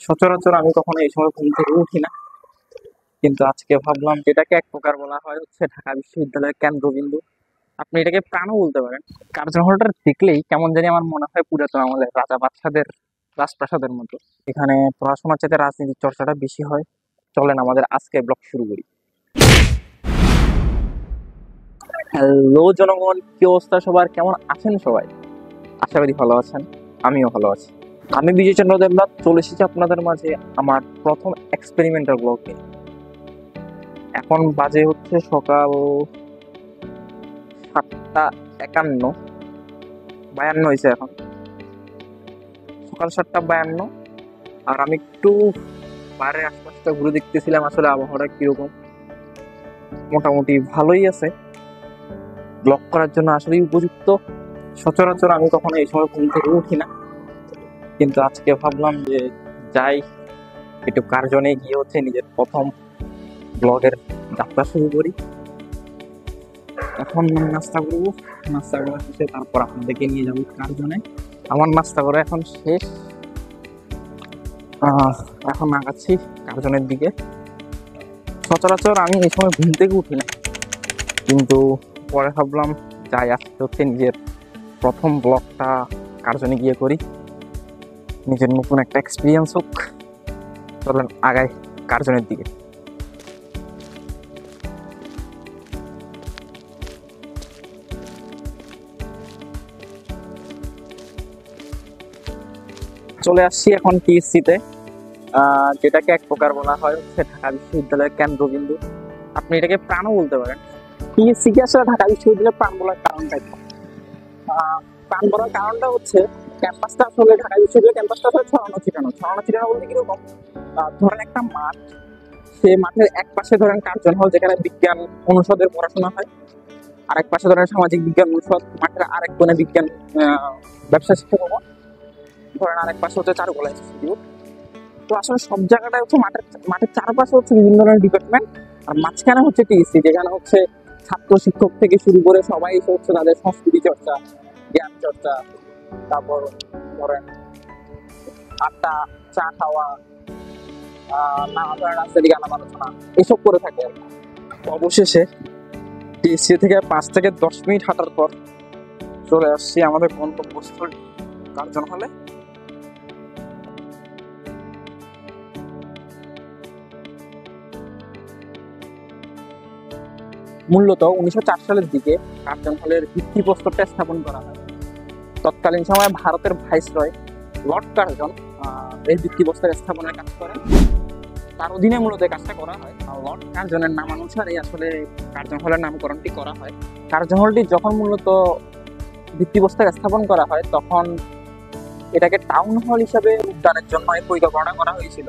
সচরাচর আমি কখনো এই সময় ঘুম থেকে উঠি না, কিন্তু আজকে ভাবলাম যেটাকে এক প্রকার বলা হয় হচ্ছে ঢাকা বিশ্ববিদ্যালয়ের কেন্দ্রবিন্দু। আপনি এটাকে প্রাণও বলতে পারেন। কার্জন হলটা দেখলেই কেমন জানি আমার মনে হয় পুরাতন আমাদের রাজা বাদশাদের রাজপ্রাসাদের মতো। এখানে পড়াশোনার চাইতে রাজনীতির চর্চাটা বেশি হয়। চলেন আমাদের আজকের ব্লগ শুরু করি। হ্যালো জনগণ, কি অবস্থা সবার? কেমন আছেন সবাই? আশা করি ভালো আছেন, আমিও ভালো আছি। আমি বিজয় চন্দ্র দেবনাথ চলে এসেছি আপনাদের মাঝে আমার প্রথম এক্সপেরিমেন্টাল ব্লগ নিয়ে। এখন বাজে হচ্ছে সকাল 7:51, 52 হয়েছে এখন, সকাল 7:52। আর আমি একটু বাইরের আশপাশটা ঘুরে দেখতেছিলাম আসলে আবহাওয়াটা কিরকম। মোটামুটি ভালোই আছে, ব্লগ করার জন্য আসলেই উপযুক্ত। সচরাচর আমি কখনো এই সময় ঘুম থেকে উঠি না, কিন্তু আজকে ভাবলাম যে যাই, একটু কার্জনে গিয়ে হচ্ছে নিজের প্রথম ব্লগের যাত্রা শুরু করি। এখন নাস্তা করবো, নাস্তা করা শেষে তারপর আপনাদেরকে নিয়ে যাবো কার্জনে। আমার নাস্তা করা এখন শেষ, এখন আগাচ্ছি কার্জনের দিকে। সচরাচর আমি এই সময় ঘুম থেকে উঠি না, কিন্তু পরে ভাবলাম যাই, আজকে হচ্ছে নিজের প্রথম ব্লগটা কার্জনে গিয়ে করি, নিজের নতুন একটা এক্সপিরিয়েন্স হোক। চলেন আগাই কার্জনের দিকে। চলে আসছি এখন টিএসসিতে, যেটাকে এক প্রকার বলা হয় হচ্ছে ঢাকা বিশ্ববিদ্যালয়ের কেন্দ্রবিন্দু। আপনি এটাকে প্রাণও বলতে পারেন। টিএসসি কে আসলে ঢাকা বিশ্ববিদ্যালয়ের প্রাণ বলার কারণটা কি? প্রাণ বলার কারণটা হচ্ছে ক্যাম্পাসটা আসলে ঢাকা বিশ্ববিদ্যালয়ের ক্যাম্পাসটা আসলে ছড়ানো ছিটানো বলতে কিরকম, ধরেন একটা মাঠ, সে মাঠের এক পাশে ধরেন কার্জন হল যেখানে বিজ্ঞান অনুষদের পড়াশোনা হয়, আরেক পাশে ধরেন সামাজিক বিজ্ঞান অনুষদ, মাঠের আরেক কোণে বিজ্ঞান ব্যবসা শিক্ষা ভবন, ধরেন আরেক পাশে হচ্ছে চারুকলা ইনস্টিটিউট। তো আসলে সব জায়গাটাই হচ্ছে মাঠের মাঠের চারপাশে হচ্ছে বিভিন্ন ধরনের ডিপার্টমেন্ট, আর মাঝখানে হচ্ছে টিএসসি, যেখানে হচ্ছে ছাত্র শিক্ষক থেকে শুরু করে সবাই এসে হচ্ছে তাদের সংস্কৃতি চর্চা, জ্ঞান চর্চা, তারপর ধরেন আড্ডা, চা খাওয়া, নানা ধরনের রাজনৈতিক আলাপ আলোচনা এসব করে থাকে। অবশেষে টিএসসি থেকে 5 থেকে 10 মিনিট হাঁটার পর চলে আসছি আমাদের গন্তব্যস্থল কার্জন হলে। মূলত 1904 সালের দিকে কার্জন হলের ভিত্তিপ্রস্তরটা স্থাপন করা হয়। তৎকালীন সময়ে ভারতের ভাইসরয় লর্ড কার্জন এই ভিত্তিপ্রস্তর স্থাপনের কাজ করেন। তার অধীনে মূলত এই কাজটা করা হয়। লর্ড কার্জনের নামানুসারে আসলে কার্জন হলের নামকরণটি করা হয়। কার্জন হলটি যখন মূলত ভিত্তিপ্রস্তর স্থাপন করা হয় তখন এটাকে টাউন হল হিসাবে উদ্যানের জন্য এই পরিকল্পনা করা হয়েছিল।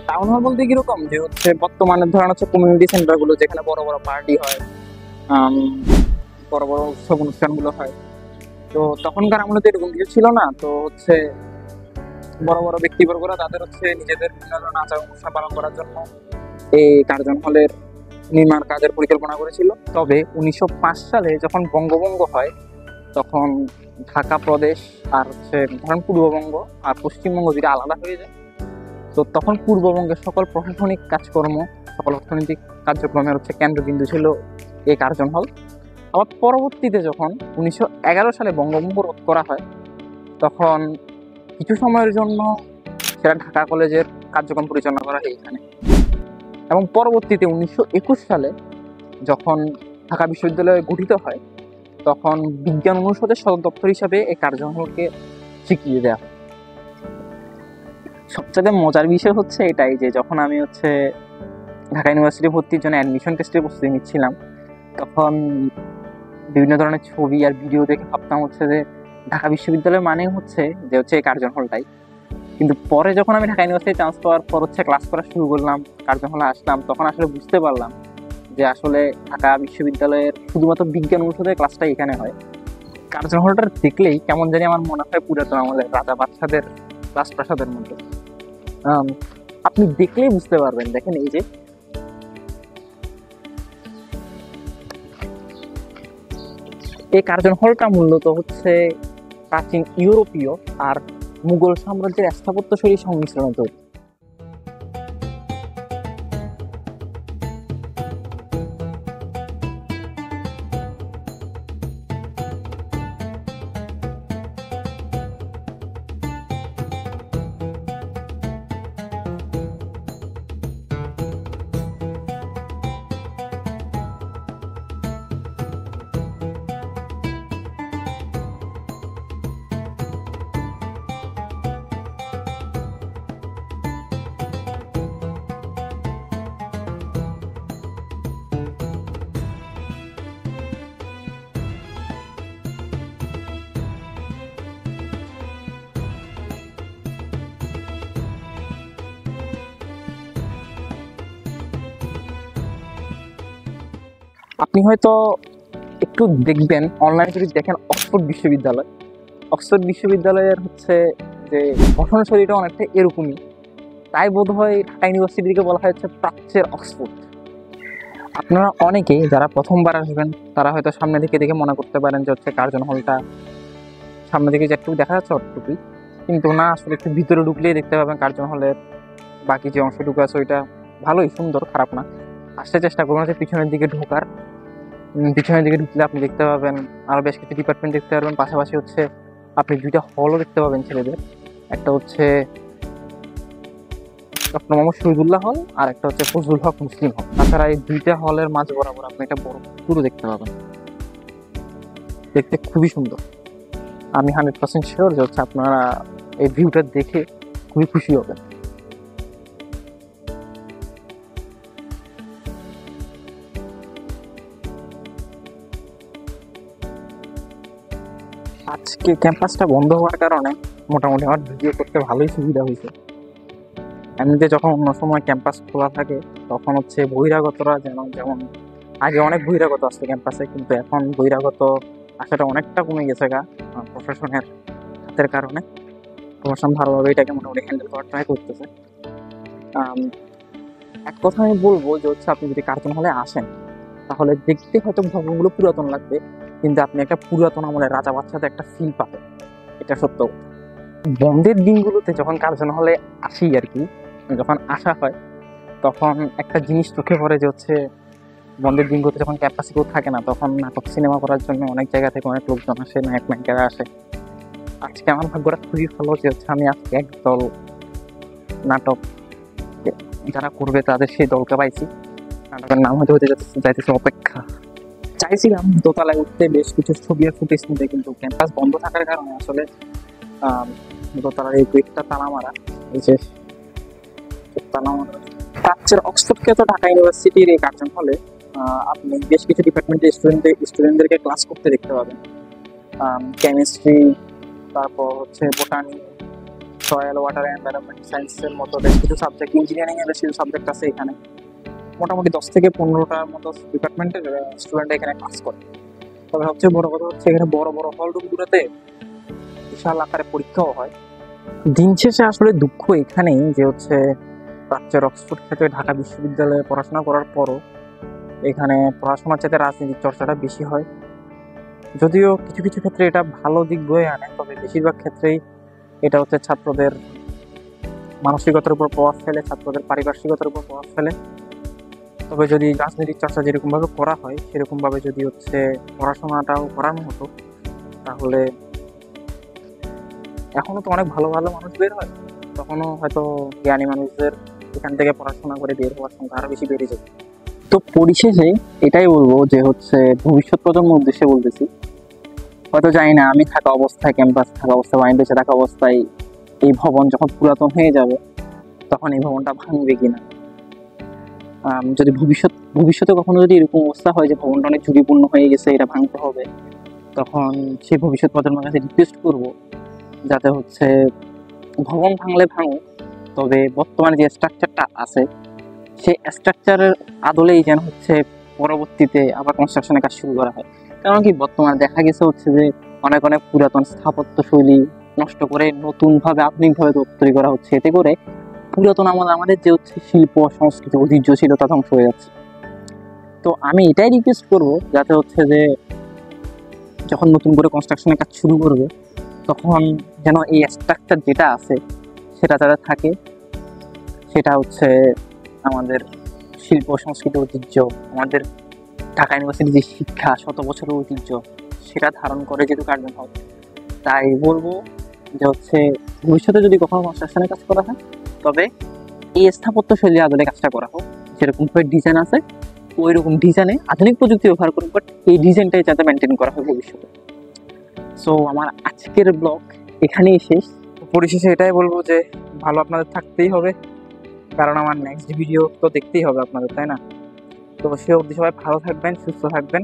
টাউন হল বলতে কিরকম, যে হচ্ছে বর্তমানে ধরেন হচ্ছে কমিউনিটি সেন্টার গুলো, যেখানে বড় বড় পার্টি হয়, বড় বড় উৎসব অনুষ্ঠানগুলো হয়। তো তখনকার আমলে তো এরকম কিছু ছিল না, তো হচ্ছে বড় বড় ব্যক্তিবর্গরা তাদের হচ্ছে নিজেদের বিভিন্ন ধরনের আচার অনুষ্ঠান পালন করার জন্য এই কার্জন হলের নির্মাণ কাজের পরিকল্পনা করেছিল। তবে 1905 সালে যখন বঙ্গভঙ্গ হয় তখন ঢাকা প্রদেশ আর হচ্ছে ধরেন পূর্ববঙ্গ আর পশ্চিমবঙ্গ যেটা আলাদা হয়ে যায়। তো তখন পূর্ববঙ্গের সকল প্রশাসনিক কাজকর্ম, সকল অর্থনৈতিক কার্যক্রমের হচ্ছে কেন্দ্রবিন্দু ছিল এই কার্জন হল। আবার পরবর্তীতে যখন 1911 সালে বঙ্গভঙ্গ রোধ করা হয় তখন কিছু সময়ের জন্য সেটা ঢাকা কলেজের কার্যক্রম পরিচালনা করা হয় এখানে। এবং পরবর্তীতে 1921 সালে যখন ঢাকা বিশ্ববিদ্যালয় গঠিত হয় তখন বিজ্ঞান অনুষদের সদর দপ্তর হিসাবে এই কার্জন হলকে স্বীকৃতি দেওয়া হয়। সবচেয়ে মজার বিষয় হচ্ছে এটাই যে যখন আমি হচ্ছে ঢাকা ইউনিভার্সিটি ভর্তির জন্য অ্যাডমিশন টেস্টের প্রস্তুতি নিচ্ছিলাম তখন বিভিন্ন ধরনের ছবি আর ভিডিও দেখে ভাবতাম হচ্ছে যে ঢাকা বিশ্ববিদ্যালয় মানে হচ্ছে যে হচ্ছে এই কার্জন হলটাই। কিন্তু পরে যখন আমি ঢাকা ইউনিভার্সিটি চান্স পাওয়ার পর হচ্ছে ক্লাস করা শুরু করলাম, কার্জন হলে আসলাম, তখন আসলে বুঝতে পারলাম যে আসলে ঢাকা বিশ্ববিদ্যালয়ের শুধুমাত্র বিজ্ঞান অনুষদের ক্লাসটা এখানে হয়। কার্জন হলটা দেখলেই কেমন জানি আমার মনে হয় পুরাতন আমাদের রাজা বাদশাদের রাজপ্রাসাদের মধ্যে। আপনি দেখলেই বুঝতে পারবেন। দেখেন এই যে এই কার্জন হলটা মূলত হচ্ছে প্রাচীন ইউরোপীয় আর মুঘল সাম্রাজ্যের স্থাপত্যশৈলী সংমিশ্রণে তৈরি। আপনি হয়তো একটু দেখবেন অনলাইনে যদি দেখেন অক্সফোর্ড বিশ্ববিদ্যালয়ের হচ্ছে যে গঠনশৈলীটা অনেকটা এরকমই, তাই বোধ হয় ঢাকা ইউনিভার্সিটিকে বলা হয় হচ্ছে প্রাচ্যের অক্সফোর্ড। আপনারা অনেকেই যারা প্রথমবার আসবেন তারা হয়তো সামনে থেকে দেখে মনে করতে পারেন যে হচ্ছে কার্জন হলটা সামনে থেকে যেটুকু দেখা যাচ্ছে অতটুকুই, কিন্তু না, আসলে একটু ভিতরে ঢুকলেই দেখতে পাবেন কার্জন হলের বাকি যে অংশটুকু আছে ওইটা ভালোই সুন্দর, খারাপ না। আসতে চেষ্টা করবেন হচ্ছে পিছনের দিকে ঢোকার। পিছনের দিকে ঢুকলে আপনি দেখতে পাবেন আরো বেশ কিছু ডিপার্টমেন্ট দেখতে পারবেন, পাশাপাশি হচ্ছে আপনি দুইটা হলও দেখতে পাবেন ছেলেদের। একটা হচ্ছে ডক্টর মোহাম্মদ শহীদুল্লাহ হল আর একটা হচ্ছে ফজলুল হক মুসলিম হল। তাছাড়া এই দুইটা হলের মাঝ বরাবর আপনি একটা বড় পুরো দেখতে পাবেন, দেখতে খুবই সুন্দর। আমি 100% শিওর যে হচ্ছে আপনারা এই ভিউটা দেখে খুবই খুশি হবেন। আজকে ক্যাম্পাসটা বন্ধ হওয়ার কারণে মোটামুটি আমার ভিডিও করতে ভালোই সুবিধা হয়েছে। এমনিতে যখন অন্য সময় ক্যাম্পাস খোলা থাকে তখন হচ্ছে বহিরাগতরা যেমন আগে অনেক বহিরাগত আসতো ক্যাম্পাসে, কিন্তু এখন বহিরাগত আসাটা অনেকটা কমে গেছে প্রশাসনের হাতের কারণে। প্রশাসন ভালোভাবে এটাকে মোটামুটি হ্যান্ডেল করার ট্রাই করতেছে। এক কথা আমি বলবো যে হচ্ছে আপনি যদি কার্জন হলে আসেন তাহলে দেখতে হয়তো ভবনগুলো পুরাতন লাগবে, কিন্তু আপনি একটা পুরাতন আমলের রাজা বাচ্চাতে একটা ফিল পাবেন, এটা সত্য। বন্ধের দিনগুলোতে যখন কার্জন হলে আসি আর কি, যখন আসা হয় তখন একটা জিনিস চোখে পড়ে যে হচ্ছে বন্ধের দিনগুলোতে যখন ক্যাম্পাসে কেউ থাকে না তখন নাটক সিনেমা করার জন্য অনেক জায়গা থেকে অনেক লোকজন আসে, নায়ক নায়িকারা আসে। আজকে আমার ভাগ্যটা খুবই ভালো যে হচ্ছে আমি আজকে একদল নাটক যারা করবে তাদের সেই দলকে পাইছি। নাটকের নাম হতে হতে যাইতেছে অপেক্ষা। চাইছিলাম দোতলায় উঠতে বেশ কিছু ছবি আর ফুটেজ নিতে, কিন্তু ক্যাম্পাস বন্ধ থাকার কারণে আসলে দোতলার এই গেটটা তালা মারা, এই যে তালা মারা। প্রাচ্যের অক্সফোর্ডকে তো ঢাকা ইউনিভার্সিটির এই কার্জন হলে আপনি বেশ কিছু ডিপার্টমেন্টের স্টুডেন্টদেরকে ক্লাস করতে দেখতে পাবেন। কেমিস্ট্রি, তারপর হচ্ছে বোটানি, সয়েল ওয়াটার এনভায়রনমেন্ট সায়েন্সের মতো বেশ কিছু সাবজেক্ট, ইঞ্জিনিয়ারিং এর বেশ কিছু সাবজেক্ট আছে এখানে। মোটামুটি 10 থেকে 15টার মতো ডিপার্টমেন্টের স্টুডেন্ট এখানে ক্লাস করে। তবে সবচেয়ে বড় কথা হচ্ছে এখানে বড় বড় হল রুমগুলোতে বিশাল আকারে পরীক্ষাও হয়। দিন শেষে আসলে দুঃখ এখানেই যে হচ্ছে প্রাচ্যের অক্সফোর্ড থেকে ঢাকা বিশ্ববিদ্যালয়ে পড়াশোনা করার পরও এখানে পড়াশোনার চাইতে রাজনীতির চর্চাটা বেশি হয়। যদিও কিছু কিছু ক্ষেত্রে এটা ভালো দিক বয়ে আনে, তবে বেশিরভাগ ক্ষেত্রেই এটা হচ্ছে ছাত্রদের মানসিকতার উপর প্রভাব ফেলে, ছাত্রদের পারিপার্শ্বিকতার উপর প্রভাব ফেলে। তবে যদি রাজনৈতিক চর্চা যেরকম ভাবে করা হয় সেরকম ভাবে যদি হচ্ছে পড়াশোনাটাও করানো হতো তাহলে এখনো তো অনেক ভালো ভালো মানুষ বের হয়, তখনও হয়তো জ্ঞানী মানুষদের এখান থেকে পড়াশোনা করে বের হওয়ার সংখ্যা আরো বেশি বেড়ে যাবে। তো পরিশেষে এটাই বলবো যে হচ্ছে ভবিষ্যৎ প্রজন্মের উদ্দেশ্যে বলতেছি, হয়তো জানি না আমি থাকা অবস্থায়, ক্যাম্পাস থাকা অবস্থায় বা আমি বেঁচে থাকা অবস্থায় এই ভবন যখন পুরাতন হয়ে যাবে তখন এই ভবনটা ভাঙবে কিনা। যদি ভবিষ্যতে কখনো যদি এরকম অবস্থা হয় যে ভবনটা অনেক ঝুঁকিপূর্ণ হয়ে গেছে, এটা ভাঙতে হবে, তখন সেই ভবিষ্যৎ প্রজন্মের কাছে রিকোয়েস্ট করবো যাতে হচ্ছে ভবন ভাঙলে ভাঙুক, তবে বর্তমানে যে স্ট্রাকচারটা আছে সেই স্ট্রাকচারের আদলেই যেন হচ্ছে পরবর্তীতে আবার কনস্ট্রাকশনের কাজ শুরু করা হয়। কারণ কি বর্তমানে দেখা গেছে হচ্ছে যে অনেক অনেক পুরাতন স্থাপত্য শৈলী নষ্ট করে নতুনভাবে আধুনিকভাবে তৈরি করা হচ্ছে, এতে করে পুরাতন আমাদের যে হচ্ছে শিল্প সংস্কৃতি ঐতিহ্য ছিল তা ধ্বংস হয়ে যাচ্ছে। তো আমি এটাই রিকোয়েস্ট করব যাতে হচ্ছে যে যখন নতুন করে কনস্ট্রাকশনের কাজ শুরু করবে তখন যেন এই স্ট্রাকচার যেটা আছে সেটা যারা থাকে, সেটা হচ্ছে আমাদের শিল্প সংস্কৃতি ঐতিহ্য, আমাদের ঢাকা ইউনিভার্সিটির যে শিক্ষা শত বছরের ঐতিহ্য সেটা ধারণ করে যেহেতু কার্জন হয়। তাই বলবো যে হচ্ছে ভবিষ্যতে যদি কখনো কনস্ট্রাকশনের কাজ করা হয় তবে এই স্থাপত্য শৈলী আদলে কাজটা করা হোক, যেরকম ভাবে ডিজাইন আছে ওই রকম ডিজাইনে আধুনিক প্রযুক্তি ব্যবহার করুক, বাট এই ডিজাইনটাই যাতে মেনটেন করা হয় ভবিষ্যতে। সো আমার আজকের ব্লগ এখানেই শেষ। পরিশেষে এটাই বলবো যে ভালো আপনাদের থাকতেই হবে, কারণ আমার নেক্সট ভিডিও তো দেখতেই হবে আপনাদের, তাই না? তো সে অবধি সবাই ভালো থাকবেন, সুস্থ থাকবেন।